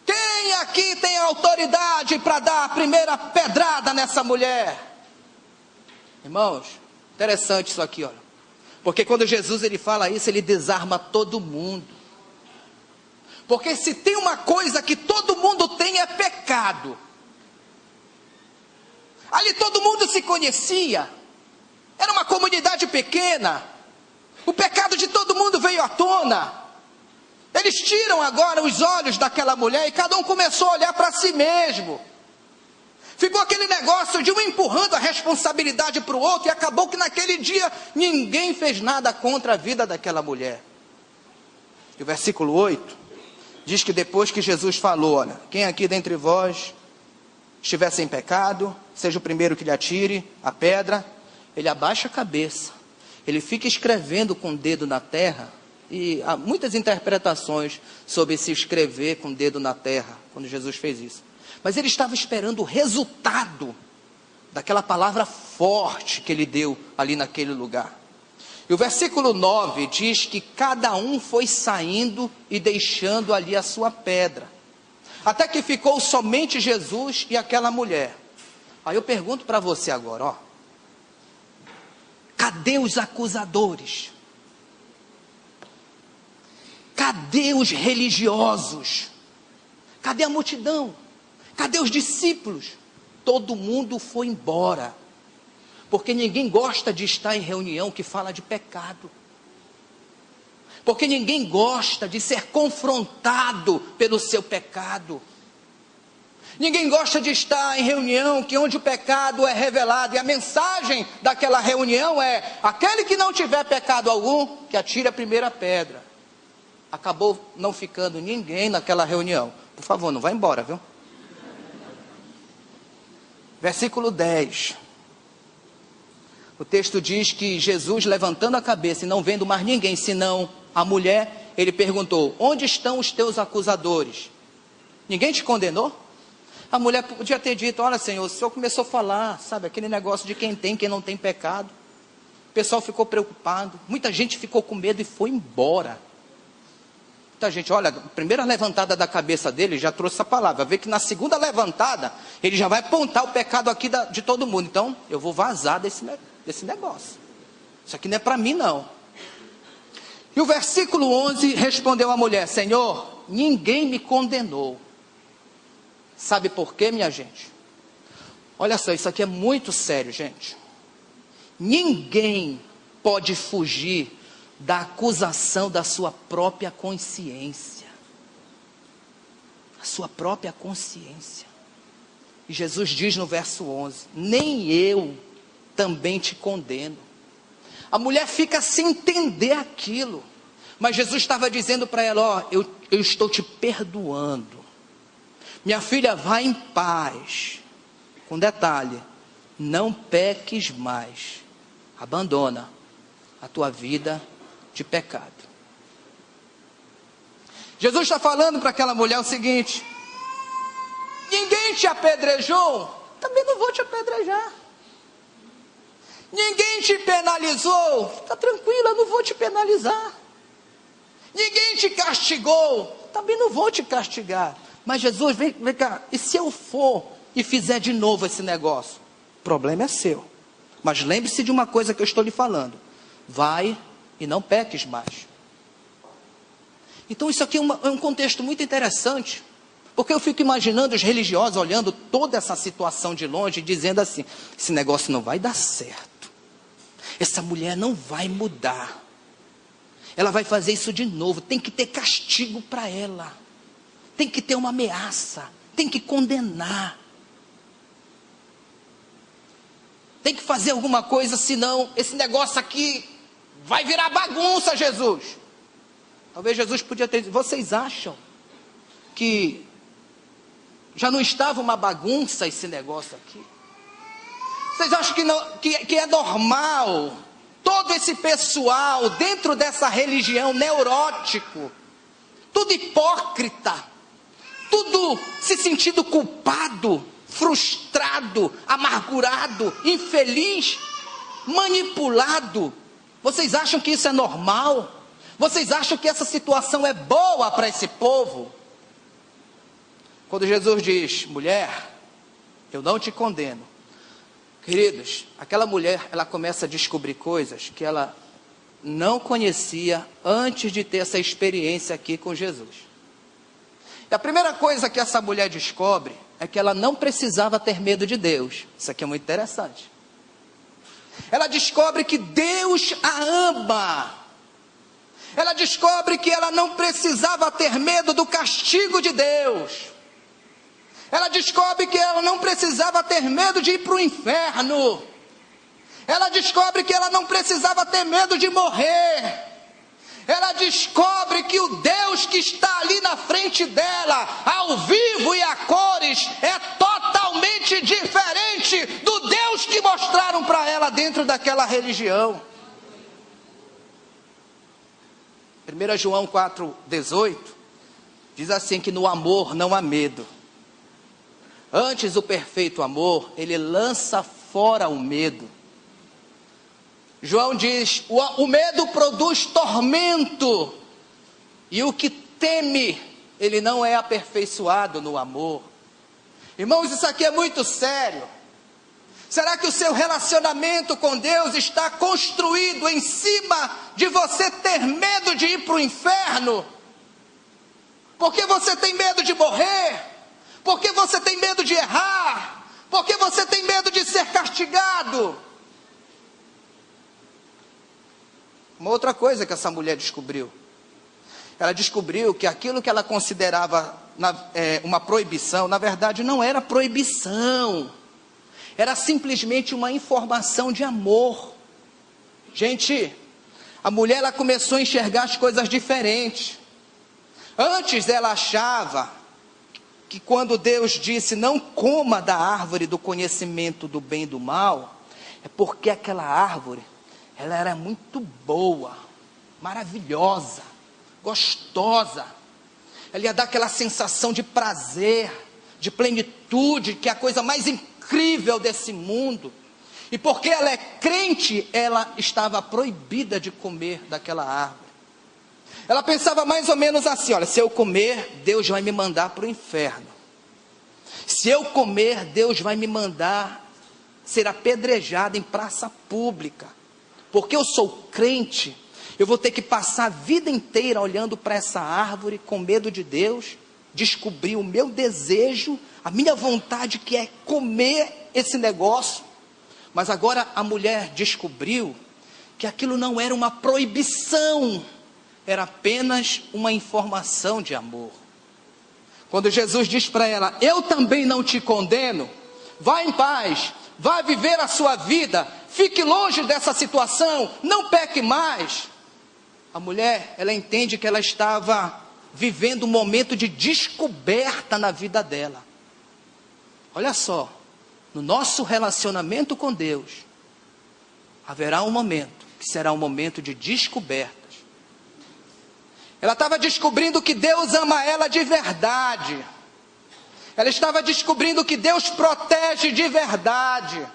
Quem aqui tem autoridade para dar a primeira pedrada nessa mulher? Irmãos, interessante isso aqui, olha. Porque quando Jesus ele fala isso, ele desarma todo mundo. Porque se tem uma coisa que todo mundo tem, é pecado. Ali todo mundo se conhecia. Era uma comunidade pequena. O pecado de todo mundo veio à tona. Eles tiram agora os olhos daquela mulher e cada um começou a olhar para si mesmo. Ficou aquele negócio de um empurrando a responsabilidade para o outro, e acabou que naquele dia ninguém fez nada contra a vida daquela mulher. E o versículo 8 diz que depois que Jesus falou, olha, quem aqui dentre vós estiver sem pecado, seja o primeiro que lhe atire a pedra, ele abaixa a cabeça, ele fica escrevendo com o dedo na terra, e há muitas interpretações sobre se escrever com o dedo na terra, quando Jesus fez isso. Mas ele estava esperando o resultado daquela palavra forte que ele deu ali naquele lugar. E o versículo 9 diz que cada um foi saindo e deixando ali a sua pedra. até que ficou somente Jesus e aquela mulher. Aí eu pergunto para você agora, ó. Cadê os acusadores? Cadê os religiosos? Cadê a multidão? Cadê os discípulos? Todo mundo foi embora. Porque ninguém gosta de estar em reunião que fala de pecado. Porque ninguém gosta de ser confrontado pelo seu pecado. Ninguém gosta de estar em reunião que onde o pecado é revelado. E a mensagem daquela reunião é: aquele que não tiver pecado algum, que atire a primeira pedra. Acabou não ficando ninguém naquela reunião. Por favor, não vá embora, viu? Versículo 10. O texto diz que Jesus, levantando a cabeça e não vendo mais ninguém senão a mulher, ele perguntou: onde estão os teus acusadores? Ninguém te condenou? A mulher podia ter dito: olha, Senhor, o Senhor começou a falar, sabe, aquele negócio de quem tem, quem não tem pecado. O pessoal ficou preocupado, muita gente ficou com medo e foi embora. Muita gente, olha, a primeira levantada da cabeça dele já trouxe essa palavra. Vê que na segunda levantada, ele já vai apontar o pecado aqui de todo mundo. Então, eu vou vazar desse negócio. Isso aqui não é para mim, não. E o versículo 11 respondeu a mulher: Senhor, ninguém me condenou. Sabe por quê, minha gente? Olha só, isso aqui é muito sério, gente. Ninguém pode fugir da acusação da sua própria consciência. A sua própria consciência. E Jesus diz no verso 11: nem eu também te condeno. A mulher fica sem entender aquilo. Mas Jesus estava dizendo para ela: ó, eu estou te perdoando. Minha filha, vá em paz. Com detalhe: não peques mais. Abandona a tua vida de pecado. Jesus está falando para aquela mulher o seguinte: ninguém te apedrejou, também não vou te apedrejar. Ninguém te penalizou, fica tranquila, não vou te penalizar. Ninguém te castigou, também não vou te castigar. Mas Jesus, vem cá, e se eu for e fizer de novo esse negócio? O problema é seu. Mas lembre-se de uma coisa que eu estou lhe falando: vai e não peques mais. Então isso aqui é um contexto muito interessante, porque eu fico imaginando os religiosos olhando toda essa situação de longe e dizendo assim: esse negócio não vai dar certo, essa mulher não vai mudar, ela vai fazer isso de novo, tem que ter castigo para ela, tem que ter uma ameaça, tem que condenar, tem que fazer alguma coisa, senão esse negócio aqui vai virar bagunça, Jesus. Talvez Jesus podia ter dito: vocês acham que já não estava uma bagunça esse negócio aqui? Vocês acham que é normal todo esse pessoal dentro dessa religião neurótico, tudo hipócrita, tudo se sentindo culpado, frustrado, amargurado, infeliz, manipulado? Vocês acham que isso é normal? Vocês acham que essa situação é boa para esse povo? Quando Jesus diz: mulher, eu não te condeno. Queridos, aquela mulher, ela começa a descobrir coisas que ela não conhecia antes de ter essa experiência aqui com Jesus. E a primeira coisa que essa mulher descobre é que ela não precisava ter medo de Deus. Isso aqui é muito interessante. Ela descobre que Deus a ama. Ela descobre que ela não precisava ter medo do castigo de Deus. Ela descobre que ela não precisava ter medo de ir para o inferno. Ela descobre que ela não precisava ter medo de morrer. Ela descobre que o Deus que está ali na frente dela, ao vivo e a cores, é totalmente diferente do Deus que mostraram para ela dentro daquela religião. 1 João 4,18 diz assim: que no amor não há medo. Antes, o perfeito amor, ele lança fora o medo. João diz: o medo produz tormento, e o que teme ele não é aperfeiçoado no amor. Irmãos, isso aqui é muito sério. Será que o seu relacionamento com Deus está construído em cima de você ter medo de ir para o inferno? Porque você tem medo de morrer? Porque você tem medo de errar? Porque você tem medo de ser castigado? Uma outra coisa que essa mulher descobriu. Ela descobriu que aquilo que ela considerava uma proibição, na verdade não era proibição. Era simplesmente uma informação de amor. Gente, a mulher ela começou a enxergar as coisas diferentes. Antes ela achava que quando Deus disse não coma da árvore do conhecimento do bem e do mal, é porque aquela árvore, ela era muito boa, maravilhosa, gostosa. Ela ia dar aquela sensação de prazer, de plenitude, que é a coisa mais incrível desse mundo. E porque ela é crente, ela estava proibida de comer daquela árvore. Ela pensava mais ou menos assim: olha, se eu comer, Deus vai me mandar para o inferno. Se eu comer, Deus vai me mandar ser apedrejado em praça pública. Porque eu sou crente, eu vou ter que passar a vida inteira olhando para essa árvore com medo de Deus, descobrir o meu desejo, a minha vontade, que é comer esse negócio. Mas agora a mulher descobriu que aquilo não era uma proibição, era apenas uma informação de amor. Quando Jesus diz para ela: eu também não te condeno, vá em paz, vá viver a sua vida, fique longe dessa situação, não peque mais. A mulher, ela entende que ela estava vivendo um momento de descoberta na vida dela. Olha só, no nosso relacionamento com Deus, haverá um momento que será um momento de descobertas. Ela estava descobrindo que Deus ama ela de verdade. Ela estava descobrindo que Deus protege de verdade.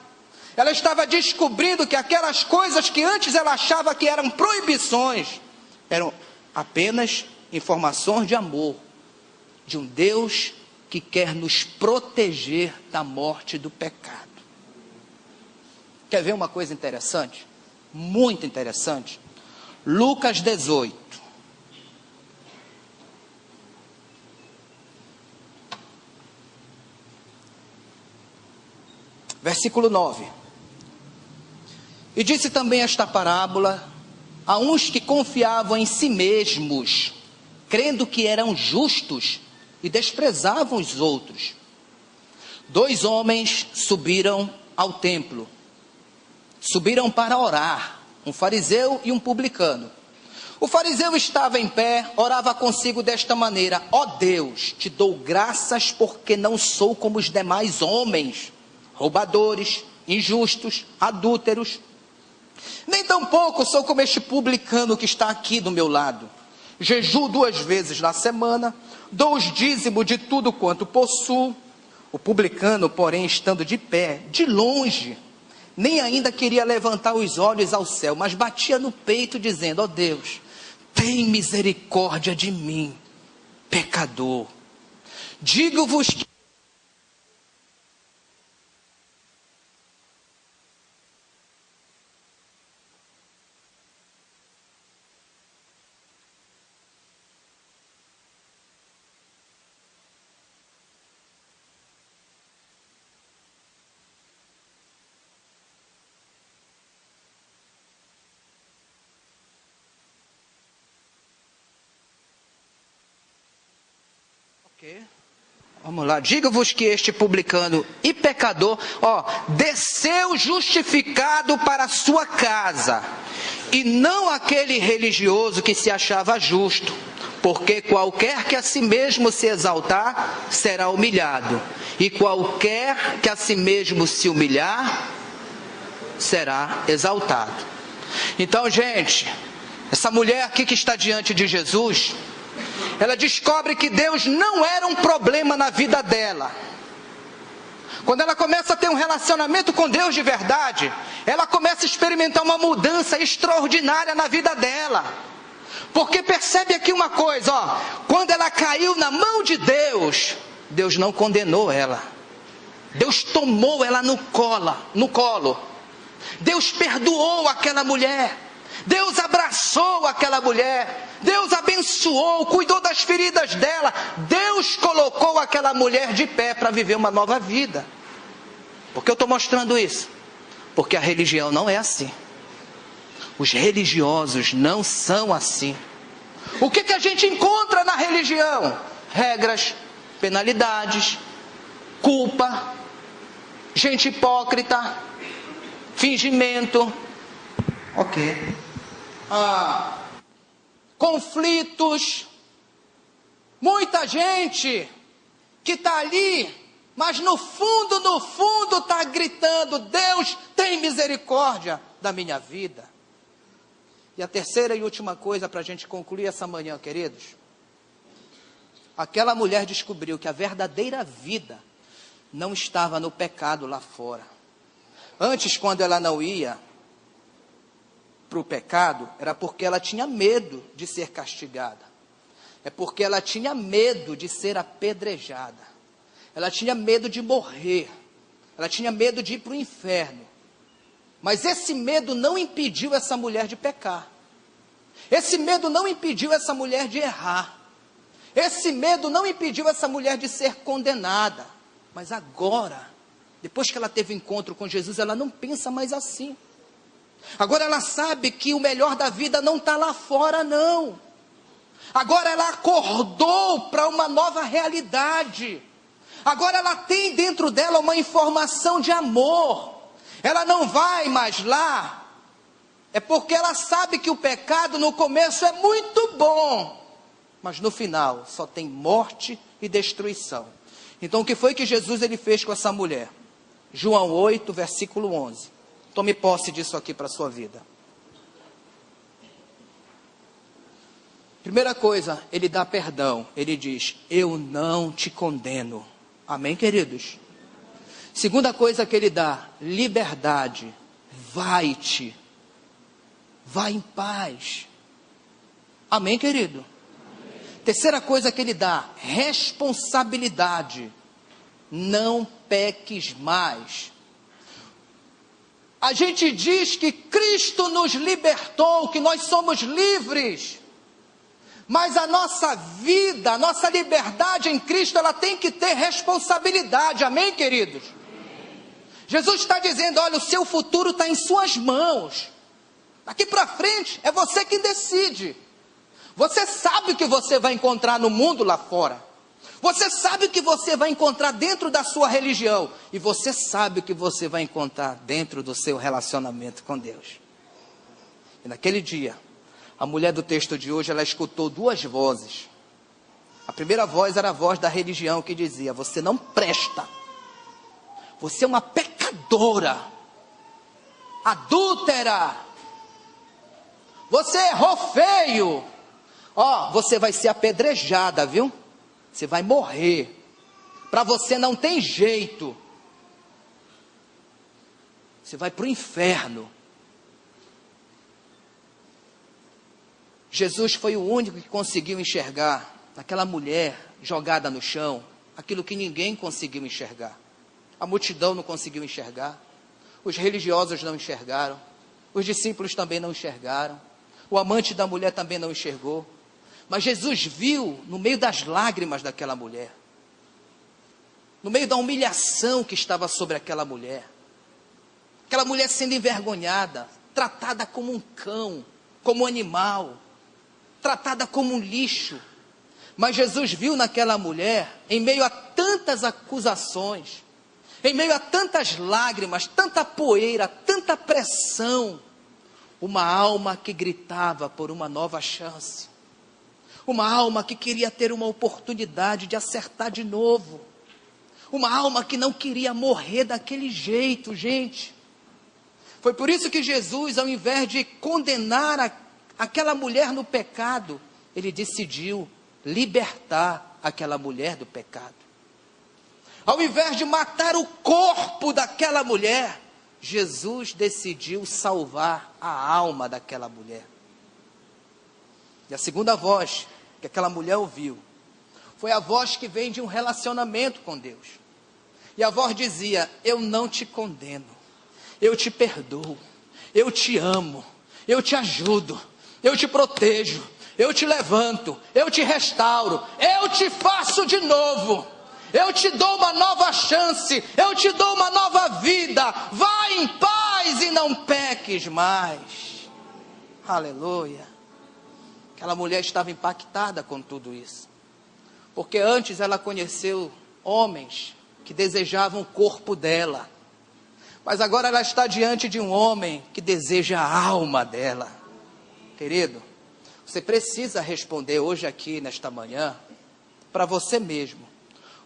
Ela estava descobrindo que aquelas coisas que antes ela achava que eram proibições, eram apenas informações de amor, de um Deus que quer nos proteger da morte e do pecado. Quer ver uma coisa interessante? Muito interessante. Lucas 18. Versículo 9. E disse também esta parábola a uns que confiavam em si mesmos, crendo que eram justos e desprezavam os outros. 2 homens subiram ao templo. Subiram para orar, um fariseu e um publicano. O fariseu estava em pé, orava consigo desta maneira: ó Deus, te dou graças porque não sou como os demais homens, roubadores, injustos, adúlteros. Nem tampouco sou como este publicano que está aqui do meu lado. Jejuo 2 vezes na semana, dou os dízimos de tudo quanto possuo. O publicano, porém, estando de pé, de longe, nem ainda queria levantar os olhos ao céu, mas batia no peito dizendo: ó Deus, tem misericórdia de mim, pecador. Digo-vos que vamos lá, digo-vos que este publicano e pecador, desceu justificado para a sua casa, e não aquele religioso que se achava justo, porque qualquer que a si mesmo se exaltar, será humilhado, e qualquer que a si mesmo se humilhar, será exaltado. Então, gente, essa mulher aqui que está diante de Jesus, ela descobre que Deus não era um problema na vida dela. Quando ela começa a ter um relacionamento com Deus de verdade, ela começa a experimentar uma mudança extraordinária na vida dela. Porque percebe aqui uma coisa, ó, quando ela caiu na mão de Deus, Deus não condenou ela. Deus tomou ela no colo. Deus perdoou aquela mulher. Deus abraçou aquela mulher. Deus abençoou, cuidou das feridas dela. Deus colocou aquela mulher de pé para viver uma nova vida. Por que eu estou mostrando isso? Porque a religião não é assim. Os religiosos não são assim. O que a gente encontra na religião? Regras, penalidades, culpa, gente hipócrita, fingimento, conflitos, muita gente que está ali, mas no fundo está gritando: Deus tem misericórdia da minha vida. E a terceira e última coisa para a gente concluir essa manhã, queridos. Aquela mulher descobriu que a verdadeira vida não estava no pecado lá fora. Antes, quando ela não ia para o pecado, era porque ela tinha medo de ser castigada. É porque ela tinha medo de ser apedrejada. Ela tinha medo de morrer. Ela tinha medo de ir para o inferno. Mas esse medo não impediu essa mulher de pecar. Esse medo não impediu essa mulher de errar. Esse medo não impediu essa mulher de ser condenada. Mas agora, depois que ela teve encontro com Jesus, ela não pensa mais assim. Agora ela sabe que o melhor da vida não está lá fora, não. Agora ela acordou para uma nova realidade. Agora ela tem dentro dela uma informação de amor. Ela não vai mais lá, é porque ela sabe que o pecado no começo é muito bom, mas no final só tem morte e destruição. Então o que foi que Jesus ele fez com essa mulher? João 8, versículo 11. Tome posse disso aqui para a sua vida. Primeira coisa, ele dá perdão. Ele diz: eu não te condeno. Amém, queridos? Segunda coisa que ele dá, liberdade. Vai-te. Vai em paz. Amém, querido? Amém. Terceira coisa que ele dá, responsabilidade. Não peques mais. A gente diz que Cristo nos libertou, que nós somos livres. Mas a nossa vida, a nossa liberdade em Cristo, ela tem que ter responsabilidade. Amém, queridos? Jesus está dizendo: olha, o seu futuro está em suas mãos. Daqui para frente, é você que decide. Você sabe o que você vai encontrar no mundo lá fora. Você sabe o que você vai encontrar dentro da sua religião. E você sabe o que você vai encontrar dentro do seu relacionamento com Deus. E naquele dia, a mulher do texto de hoje, ela escutou duas vozes. A primeira voz era a voz da religião que dizia: você não presta. Você é uma pecadora, adúltera, você errou feio, ó, você vai ser apedrejada, viu? Você vai morrer, para você não tem jeito, você vai para o inferno. Jesus foi o único que conseguiu enxergar naquela mulher jogada no chão, aquilo que ninguém conseguiu enxergar. A multidão não conseguiu enxergar, os religiosos não enxergaram, os discípulos também não enxergaram, o amante da mulher também não enxergou. Mas Jesus viu no meio das lágrimas daquela mulher, no meio da humilhação que estava sobre aquela mulher sendo envergonhada, tratada como um cão, como um animal, tratada como um lixo. Mas Jesus viu naquela mulher, em meio a tantas acusações, em meio a tantas lágrimas, tanta poeira, tanta pressão, uma alma que gritava por uma nova chance. Uma alma que queria ter uma oportunidade de acertar de novo. Uma alma que não queria morrer daquele jeito, gente. Foi por isso que Jesus, ao invés de condenar aquela mulher no pecado, ele decidiu libertar aquela mulher do pecado. Ao invés de matar o corpo daquela mulher, Jesus decidiu salvar a alma daquela mulher. E a segunda voz que aquela mulher ouviu foi a voz que vem de um relacionamento com Deus. E a voz dizia: eu não te condeno, eu te perdoo, eu te amo, eu te ajudo, eu te protejo, eu te levanto, eu te restauro, eu te faço de novo, eu te dou uma nova chance, eu te dou uma nova vida, vai em paz e não peques mais. Aleluia. Aquela mulher estava impactada com tudo isso, porque antes ela conheceu homens que desejavam o corpo dela, mas agora ela está diante de um homem que deseja a alma dela. Querido, você precisa responder hoje aqui, nesta manhã, para você mesmo,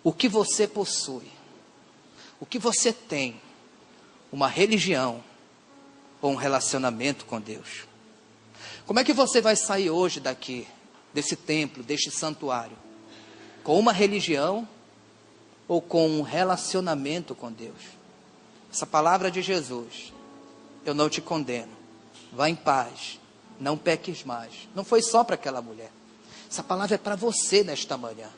o que você possui, o que você tem, uma religião ou um relacionamento com Deus. Como é que você vai sair hoje daqui, desse templo, deste santuário? Com uma religião ou com um relacionamento com Deus? Essa palavra de Jesus: eu não te condeno, vá em paz, não peques mais, não foi só para aquela mulher. Essa palavra é para você nesta manhã.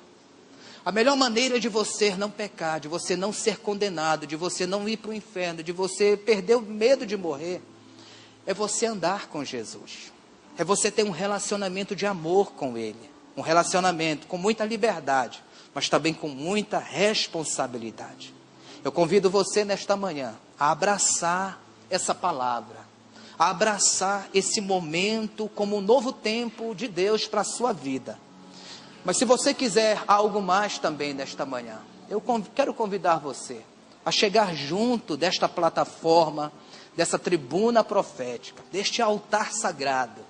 A melhor maneira de você não pecar, de você não ser condenado, de você não ir para o inferno, de você perder o medo de morrer, é você andar com Jesus. É você ter um relacionamento de amor com Ele. Um relacionamento com muita liberdade, mas também com muita responsabilidade. Eu convido você nesta manhã a abraçar essa palavra, a abraçar esse momento como um novo tempo de Deus para a sua vida. Mas se você quiser algo mais também nesta manhã, eu quero convidar você a chegar junto desta plataforma, dessa tribuna profética, deste altar sagrado,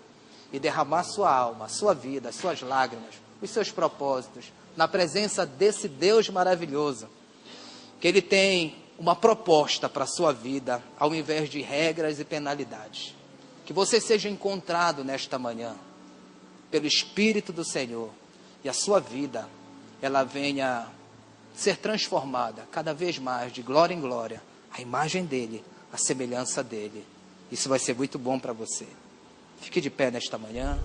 e derramar sua alma, sua vida, suas lágrimas, os seus propósitos, na presença desse Deus maravilhoso, que Ele tem uma proposta para a sua vida, ao invés de regras e penalidades. Que você seja encontrado nesta manhã, pelo Espírito do Senhor, e a sua vida, ela venha ser transformada, cada vez mais, de glória em glória, a imagem dEle, a semelhança dEle. Isso vai ser muito bom para você. Fique de pé nesta manhã.